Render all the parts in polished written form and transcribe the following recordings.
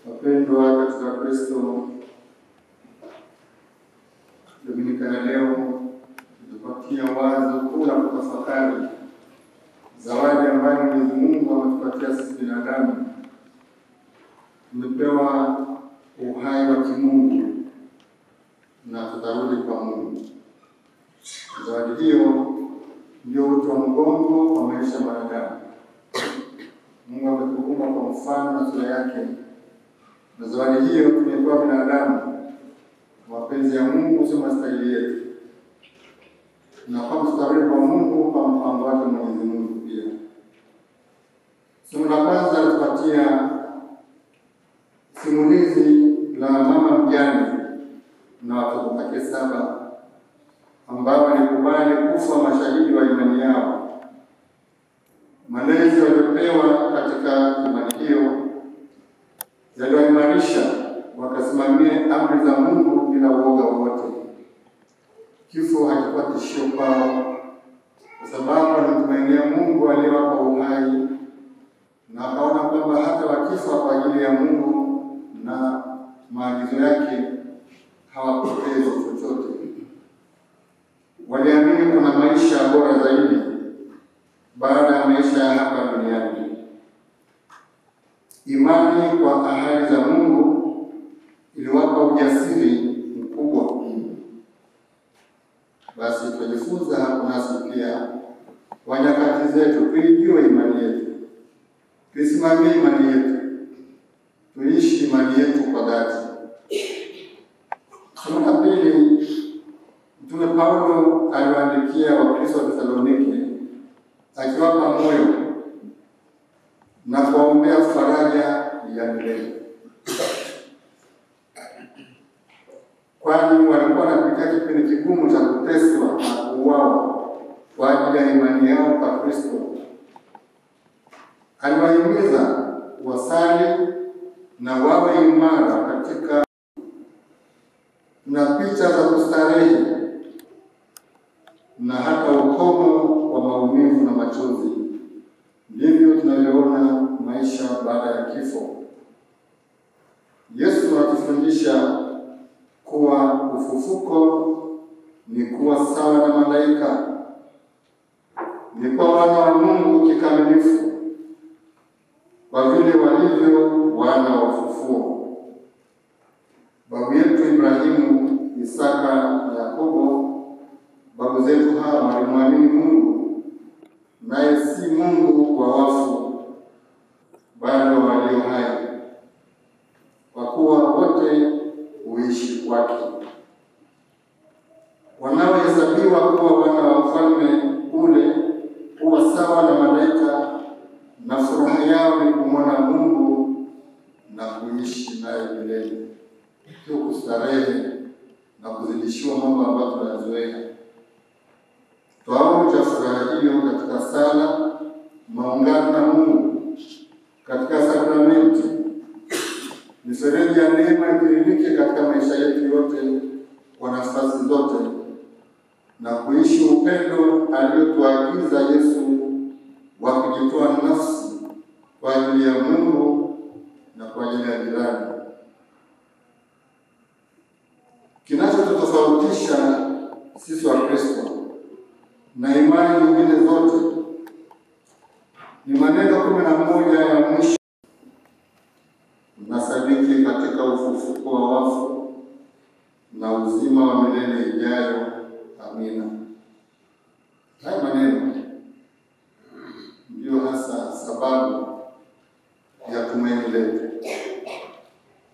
Wapendwa katika Kristo, Dominika ya leo tunapatia wazo kuu la kutafakari zawadi ambayo Mwenyezi Mungu ametupatia sisi binadamu. Tumepewa uhai wa kimungu na tutarudi kwa Mungu. Zawadi hiyo ndio uti wa mgongo wa maisha ya mwanadamu. Mungu ametuumba kwa mfano na sura yake, na zawadi hiyo tumepewa binadamu. Mapenzi ya Mungu sio mastahili yetu, na kwa mstari wa Mungu kwa mpango wake Mwenyezi Mungu pia. Somo la kwanza linatupatia simulizi la mama mjane na watoto wake 7 ambao walikubali kufa mashahidi wa imani yao. Malezi waliopewa katika imani hiyo yaliwaimarisha wakasimamia amri za Mungu bila uoga wote. Kifo hakikuwa tishio kwao, kwa sababu walitumainia Mungu aliyewapa uhai, na wakaona kwamba hata wakifa kwa ajili ya Mungu na maagizo yake hawapotezi chochote. Waliamini kuna maisha bora zaidi baada ya maisha ya hapa duniani. Imani kwa ahadi za Mungu iliwapa ujasiri mkubwa. Basi tujifunza hapo nasi pia kwa nyakati zetu, tuijue imani yetu, tusimamie imani yetu, tuishi imani yetu kwa dhati. Somo la pili, Mtume Paulo aliwaandikia Wakristo wa Thesalonike akiwapa moyo na kuwaombea faraja ya milele, kwani walikuwa wanapitia kipindi kigumu cha kuteswa na kuuawa kwa ajili ya imani yao kwa Kristo. Aliwahimiza wasali na wawe imara katika na picha za kustarehe na hata ukomo wa maumivu na machozi. Ndivyo tunavyoona maisha baada ya kifo. Yesu anatufundisha kuwa ufufuko ni kuwa sawa na malaika, ni kwa wana wa Mungu kikamilifu, kwa vile walivyo wana wa ufufuo. Babu yetu Ibrahimu, Isaka na Yakobo, babu zetu hawa walimwamini Mungu, naye si Mungu kwa wafu bali walio hai, kwa kuwa wote huishi kwake. Wanaohesabiwa kuwa wana wa ufalme ule huwa sawa na malaika, na furaha yao ni kumwona Mungu na kuishi naye milele, sio kustarehe na kuzidishiwa mambo ambayo tunayazoea. Twaonja furaha hiyo katika sala, maungano na Mungu, katika sakramenti. Mifereji ya neema itiririke katika maisha yetu yote kwa nafasi zote, na kuishi upendo aliotuagiza Yesu wa kujitoa nafsi kwa ajili ya Mungu na kwa ajili ya jirani. Kinachotofautisha sisi wa Kristo na imani nyingine zote ni maneno 11 ya mwisho: nasadiki katika ufufuko wa wafu na uzima wa milele ijayo. Amina. Haya maneno ndio hasa sababu ya tumaini letu.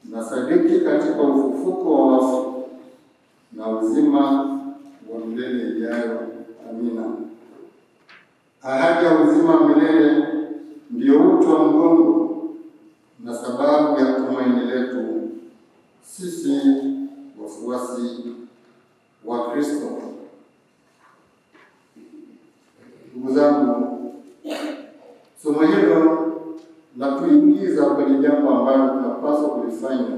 Nasadiki katika ufufuko wa wafu na uzima wa milele ijayo. Amina. Ahadi ya uzima wa milele ndio uti wa mgongo na sababu ya tumaini letu sisi wafuasi wa Kristo. Ndugu zangu, somo hilo la tuingiza kwenye jambo ambalo tunapaswa kulifanya.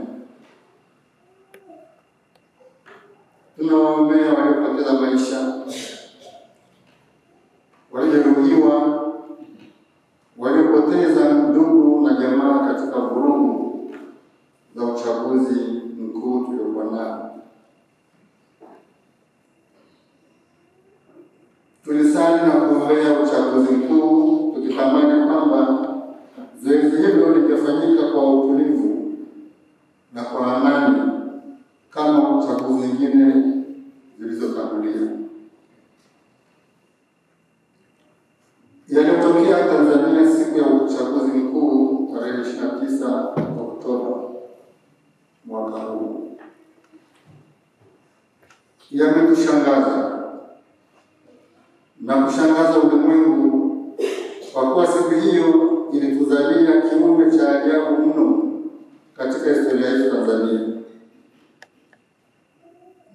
Tunawaombea waliopoteza maisha, waliojeruhiwa, waliopoteza ndugu na jamaa katika vurugu uchaguzi mkuu tuliokuwa nao. Tulisali na kuombea uchaguzi mkuu tukitamani kwamba zoezi hilo lingefanyika kwa utulivu na kwa amani kama uchaguzi nyingine zilizotangulia. Yaliyotokea Tanzania siku ya uchaguzi mkuu tarehe 29 Oktoba mwaka huu yametushangaza na kushangaza ulimwengu, kwa kuwa siku hiyo ilituzalia kiumbe cha ajabu mno katika historia ya Tanzania.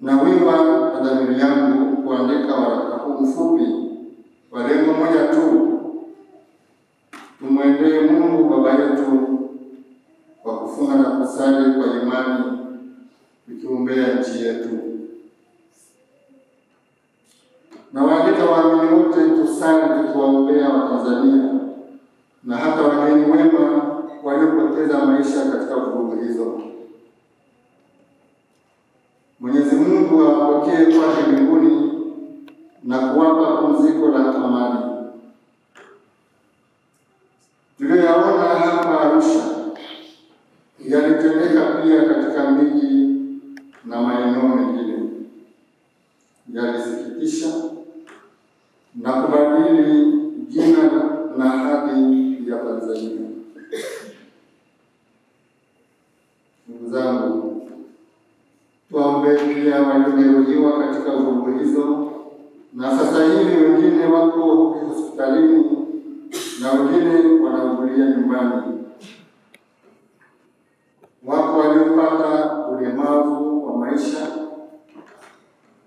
Na wima na dhamiri yangu kuandika waraka huu mfupi kwa lengo moja tu: tumwendee Mungu Baba yetu kwa kufunga na kusali kwa imani, tukiombea nchi yetu. Na waalika waamini wote tusali tukiwaombea Watanzania na hata wageni wema waliopoteza maisha katika vurugu hizo. Mwenyezi Mungu awapokee kwake mbinguni na kuwapa pumziko la amani. Tuliyoyaona hapa Arusha yalitendeka pia katika miji na maeneo mengine. Yalisikitisha na kubadili jina na hadhi ya Tanzania. Ndugu zangu, tuwaombee pia waliojeruhiwa katika vurugu hizo, na sasa hivi wengine wako hospitalini na wengine wanaugulia nyumbani. Wako waliopata ulemavu wa maisha,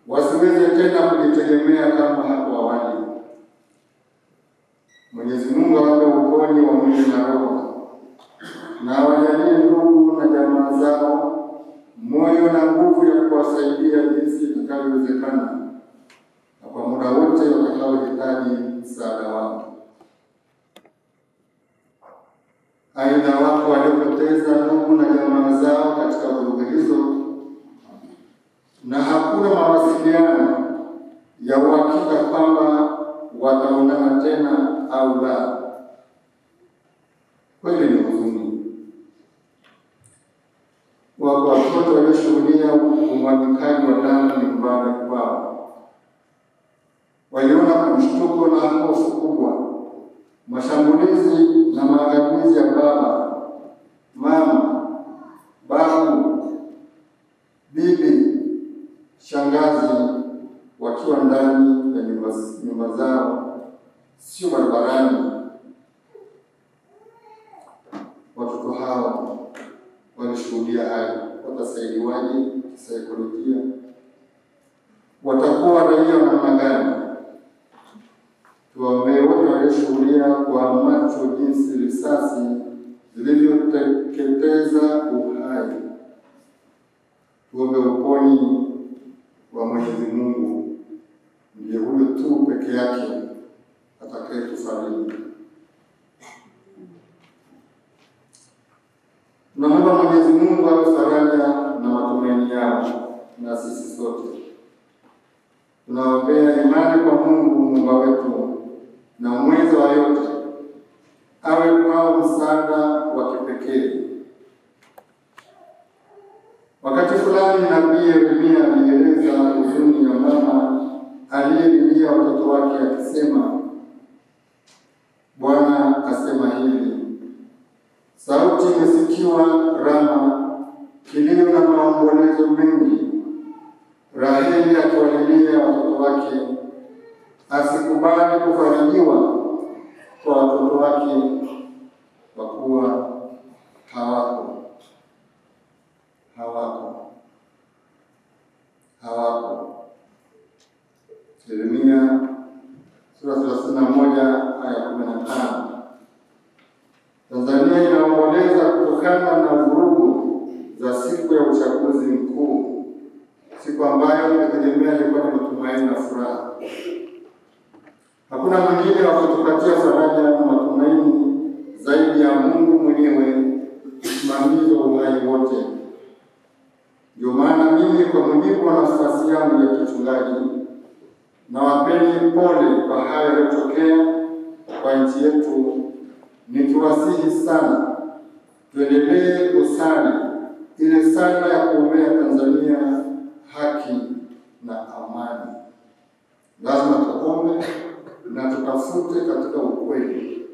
wasiweze tena kujitegemea kama hapo awali. Mwenyezi Mungu awape uponyi wa mwili na roho, na awajalie ndugu na jamaa zao moyo na nguvu ya kuwasaidia jinsi itakavyowezekana, na kwa muda wote watakaohitaji msaada wao. Aidha, wako waliopoteza ndugu na jamaa zao katika vurugu hizo, na hakuna mawasiliano ya uhakika kwamba wataonana tena au la. Kweli ni huzuni. Wako watoto walioshuhudia umwagikaji wa damu nyumbani kwao. Waliona kwa mshtuko na hofu kubwa mashambulizi na maangamizi ya baba, mama, babu, bibi, shangazi wakiwa ndani ya nyumba zao, sio barabarani. Watoto hao walishuhudia hayo. Watasaidiwaje kisaikolojia? Watakuwa raia wa namna gani? Tuwaombee wote walioshuhudia kwa macho jinsi risasi zilivyoteketeza uhai. Tuombe uponyi wa Mwenyezi Mungu, ndiye huyo tu peke yake atakayetufariji. Tunaomba Mwenyezi Mungu awe faraja na matumaini yao na sisi sote. Tunaombea imani kwa Mungu Muumba wetu na mweza wa yote, awe kwao msaada wa kipekee. Wakati fulani Nabii Yeremia alieleza huzuni ya mama aliyelilia watoto wake akisema, Bwana asema hivi: sauti imesikiwa Rama, kilio na maombolezo mengi, Raheli akiwalilia watoto wake, asikubali kufarijiwa kwa watoto wake kwa kuwa hawako. Yeremia sura 31 aya 15. Tanzania inaomboleza kutokana na vurugu za siku ya uchaguzi mkuu, siku ambayo tunategemea ilikuwa ni matumaini na furaha. Hakuna mwingine wa kutupatia faraja na matumaini zaidi ya Mungu mwenyewe, msimamizi wa uhai wote. kwa nafasi yangu ya kichungaji, na wapeni pole kwa haya yaliyotokea kwa nchi yetu, nikiwasihi sana tuendelee kusali ile sala ya kuombea Tanzania haki na amani. Lazima tuombe na tutafute katika ukweli.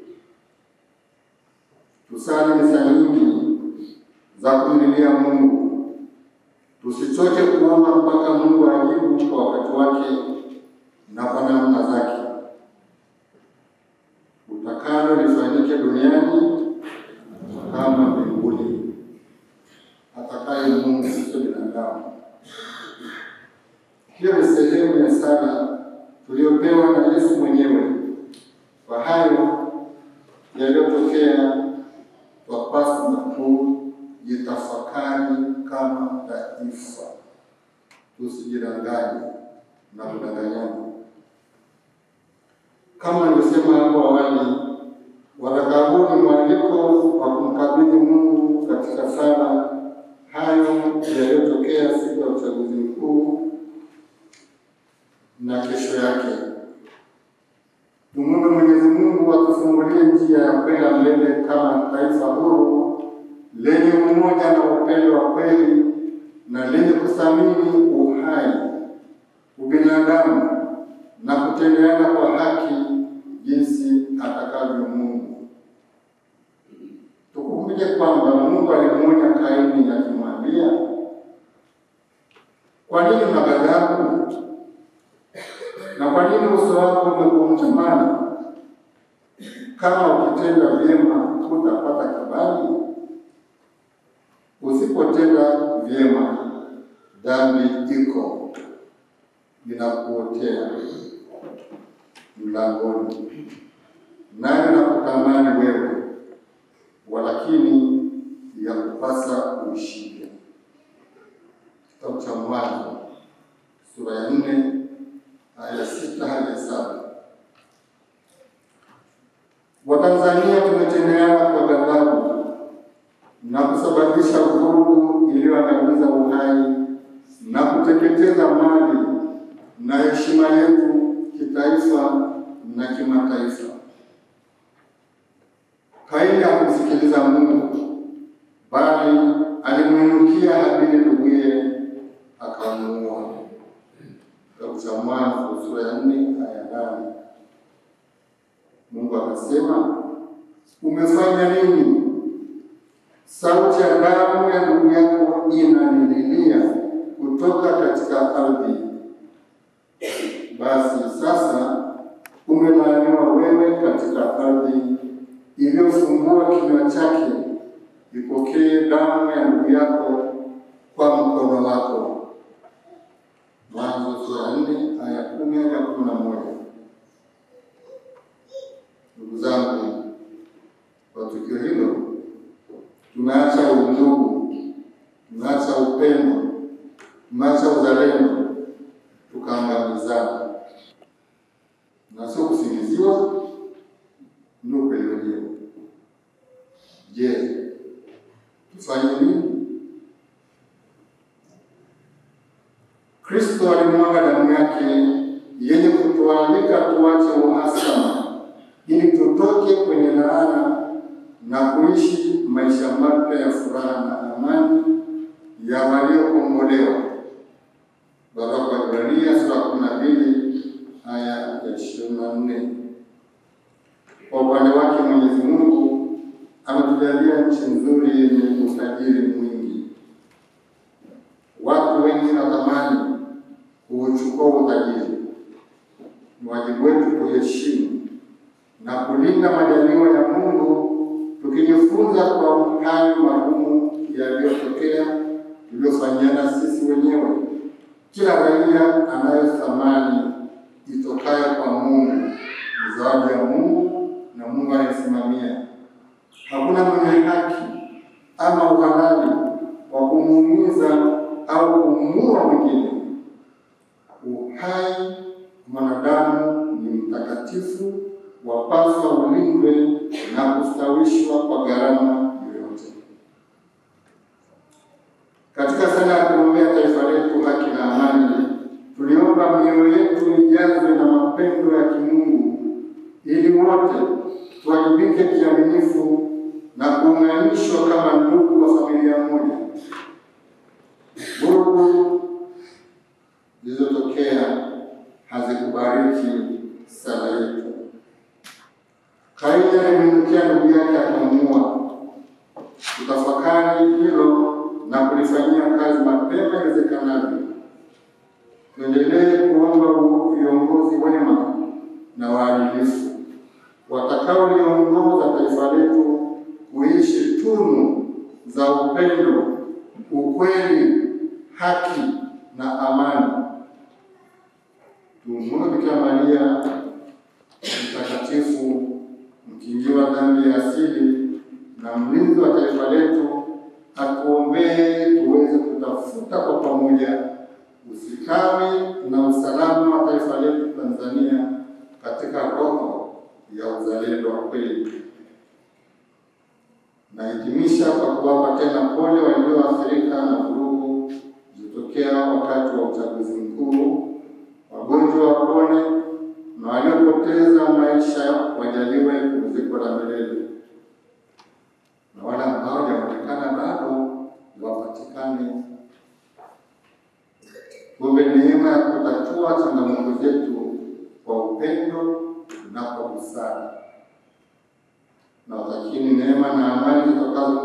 Tusali misa nyingi za kumlilia Mungu. Tusichoke kuomba mpaka Mungu ajibu kwa wakati wake na kwa namna zake. Utakalo lifanyike duniani kama mbinguni. Atakaye Mungu, sio binadamu. Hiyo ni sehemu ya sala tuliyopewa na Yesu mwenyewe. Kwa hayo yaliyotokea, twapaswa kujitafakari kama taifa. Tusijidanganye na kudanganyana. Kama nilivyosema hapo awali, waraka huu ni mwaliko wa kumkabidhi Mungu katika sala hayo yaliyotokea siku ya uchaguzi mkuu na kesho yake. Tumwombe Mwenyezi Mungu atufungulie njia ya kwenda mbele kama taifa huru lenye umoja na upendo wa kweli na lenye kuthamini uhai, ubinadamu na kutendeana kwa haki jinsi atakavyo Mungu. Tukumbuke kwamba Mungu alimwonya Kaini akimwambia, kwa nini unaghadhabu? Na kwa nini uso wako umekunjamana? Kama ukitenda vyema hutapata kibali. Usipotenda vyema, dhambi iko inakuotea mlangoni, nayo nakutamani wewe, walakini ya kupasa uishike. Kitabu cha Mwanzo sura ya 4 aya 6 hadi 7. Watanzania tumetendeana kwa ghadhabu na kusababisha vurugu iliyoangamiza uhai na kuteketeza mali na heshima yetu kitaifa na kimataifa. Kaini hakumsikiliza Mungu, bali alimwinukia Habili nduguye akamuua. Kitabu cha Mwanzo sura ya 4 aya 8. Mungu akasema, umefanya nini? Sauti ya damu ya ndugu yako inanililia kutoka katika ardhi. Basi sasa umelaaniwa wewe katika ardhi iliyofungua kinywa chake, ipokee damu ya ndugu yako kwa mkono wako. Mwanzo sura 4 aya 10 hadi 11. Ndugu zangu, kwa tukio hilo tumeacha undugu, tumeacha upendo, tumeacha uzalendo, tukaangamizana. Na sio kusingiziwa, ndio ukweli wenyewe. Je, tufanye nini? Kristo alimwaga damu yake yenye kutualika tuache uhasama ili tutoke kwenye laana na kuishi maisha mapya ya furaha na amani ya waliokombolewa. Barua kwa Ibrania sura 12 aya ya 24. Kwa upande wake Mwenyezi Mungu ametujalia nchi nzuri yenye utajiri mwingi. Watu wengi wanatamani kuuchukua utajiri. Ni wajibu wetu kuheshimu na kulinda majaliwa ya Mungu, tukijifunza kwa hayo magumu yaliyotokea tuliyofanyana sisi wenyewe. Kila raia anayo thamani itokayo kwa Mungu, ni zawadi ya Mungu na Mungu anasimamia. Hakuna mwenye haki ama uhalali wa kumuumiza au kumuua mwingine. Uhai mwanadamu ni mtakatifu, wapaswa ulindwe na kustawishwa kwa gharama yoyote. Katika sala ya kuliombea taifa letu haki na amani, tuliomba mioyo yetu ijazwe na mapendo ya kimungu ili wote tuwajibike kiaminifu na kuunganishwa kama ndugu wa familia moja. Vurugu zilizotokea hazikubariki sala yetu. Kaini alimwinukia ndugu yake akamuua. Tutafakari hilo na kulifanyia kazi mapema iwezekanavyo. Tuendelee kuomba viongozi wema na waadilifu watakaoliongoza taifa letu kuishi tunu za upendo, ukweli, haki na amani. Tumuombe Bikira Maria mtakatifu, mkingiwa dhambi ya asili na mlinzi wa taifa letu, atuombee tuweze kutafuta kwa pamoja usitawi na usalama wa taifa letu Tanzania katika roho ya uzalendo wa kweli. Nahitimisha kwa kuwapa tena pole walioathirika na vurugu zilizotokea wakati wa uchaguzi mkuu. Wagonjwa wapone na waliopoteza maisha wajaliwe pumziko la milele, na wale ambao hawajaonekana bado wapatikane. Tuombe neema ya kutatua changamoto zetu kwa upendo na kwa busara, na watakini neema na amani zitokazo